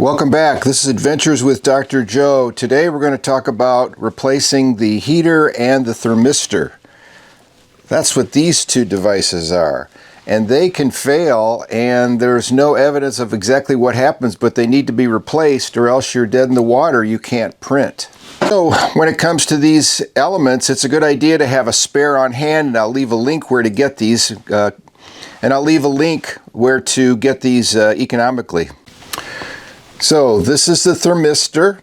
Welcome back. This is Adventures with Dr. Joe. Today we're going to talk about replacing the heater and the thermistor. That's what these two devices are. And they can fail, and there's no evidence of exactly what happens, but they need to be replaced or else you're dead in the water. You can't print. So when it comes to these elements, it's a good idea to have a spare on hand, and I'll leave a link where to get these. Economically. So this is the thermistor,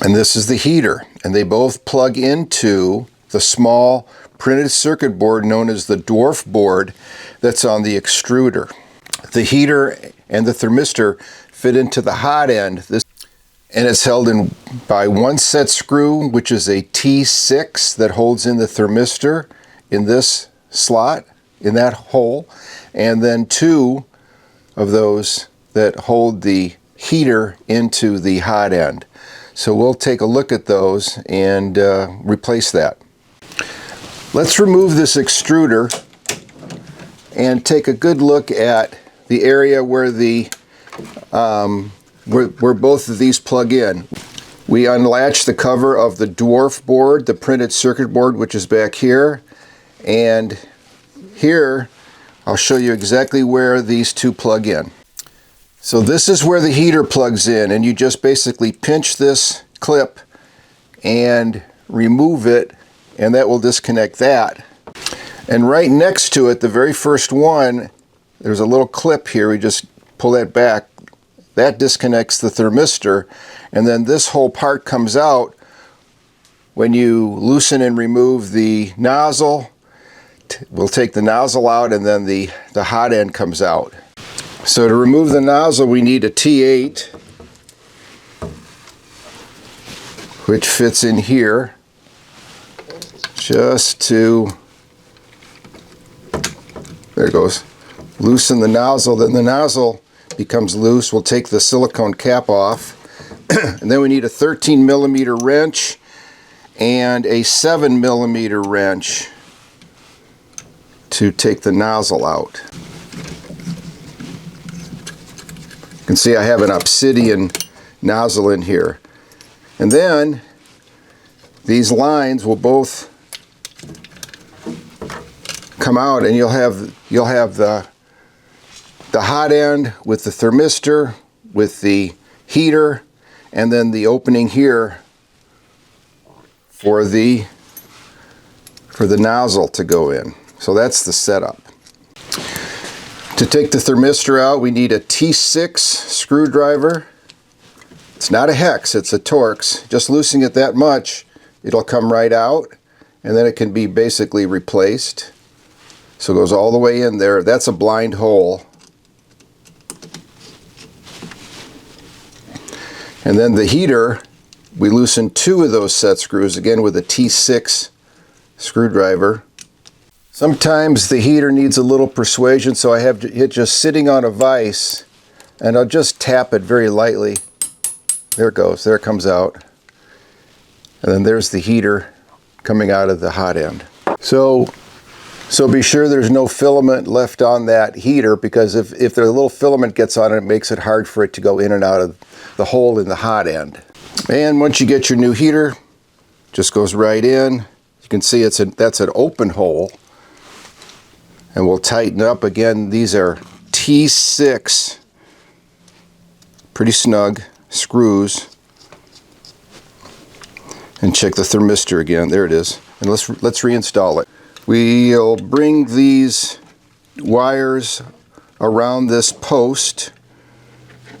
and this is the heater, and they both plug into the small printed circuit board known as the dwarf board that's on the extruder. The heater and the thermistor fit into the hot end, and it's held in by one set screw, which is a T6 that holds in the thermistor in this slot, in that hole, and then two of those that hold the heater into the hot end. So we'll take a look at those and replace that. Let's remove this extruder and take a good look at the area where where both of these plug in. We unlatch the cover of the dwarf board, the printed circuit board, which is back here, and here I'll show you exactly where these two plug in. So this is where the heater plugs in, and you just basically pinch this clip and remove it, and that will disconnect that. And right next to it, the very first one, there's a little clip here. We just pull that back. That disconnects the thermistor, and then this whole part comes out when you loosen and remove the nozzle. We'll take the nozzle out, and then the hot end comes out. So to remove the nozzle, we need a T8, which fits in here just to, there it goes, loosen the nozzle. Then the nozzle becomes loose. We'll take the silicone cap off, and then we need a 13mm wrench and a 7mm wrench to take the nozzle out. You can see I have an obsidian nozzle in here. And then these lines will both come out, and you'll have the hot end with the thermistor, with the heater, and then the opening here for the nozzle to go in. So that's the setup. To take the thermistor out, we need a T6 screwdriver. It's not a hex, it's a Torx. Just loosening it that much, it'll come right out, and then it can be basically replaced. So it goes all the way in there. That's a blind hole. And then the heater, we loosen two of those set screws, again with a T6 screwdriver. Sometimes the heater needs a little persuasion, so I have it just sitting on a vise, and I'll just tap it very lightly. There it goes, there it comes out. And then there's the heater coming out of the hot end. So be sure there's no filament left on that heater, because if the little filament gets on it, it makes it hard for it to go in and out of the hole in the hot end. And once you get your new heater, just goes right in. You can see that's an open hole. And we'll tighten up. Again, these are T6, pretty snug screws. And check the thermistor again. There it is. And let's reinstall it. We'll bring these wires around this post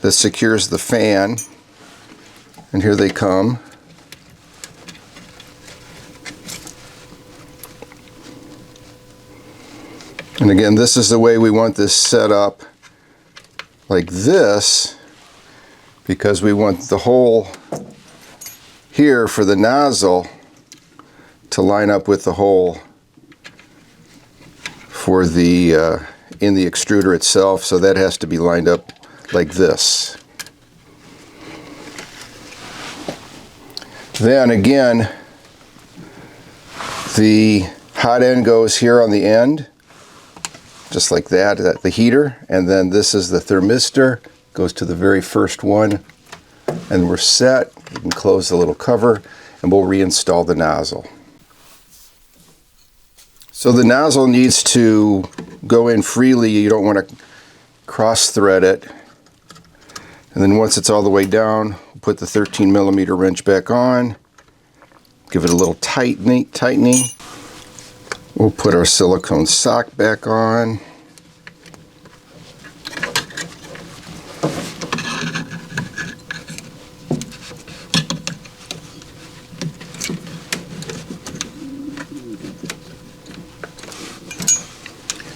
that secures the fan. And here they come. And again, this is the way we want this set up, like this, because we want the hole here for the nozzle to line up with the hole for the in the extruder itself, so that has to be lined up like this. Then again, the hot end goes here on the end, just like that, the heater, and then this is the thermistor Goes to the very first one, and we're set. You can close the little cover, and we'll reinstall the nozzle. So the nozzle needs to go in freely. You don't want to cross thread it. And then once it's all the way down, we'll put the 13mm wrench back on. Give it a little tightening. We'll put our silicone sock back on.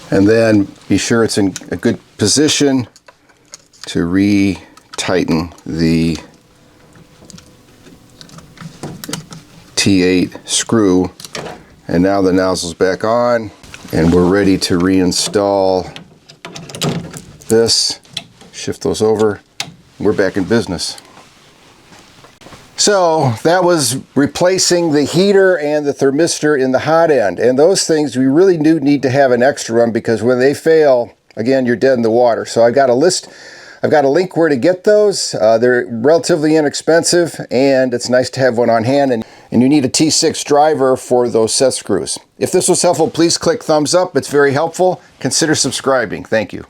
And then be sure it's in a good position to re-tighten the T8 screw. And now the nozzle's back on, and we're ready to reinstall this. Shift those over. We're back in business. So that was replacing the heater and the thermistor in the hot end. And those things we really do need to have an extra one, because when they fail, again, you're dead in the water. So I've got a link where to get those. They're relatively inexpensive, and it's nice to have one on hand. And you need a T6 driver for those set screws. If this was helpful, please click thumbs up. It's very helpful. Consider subscribing. Thank you.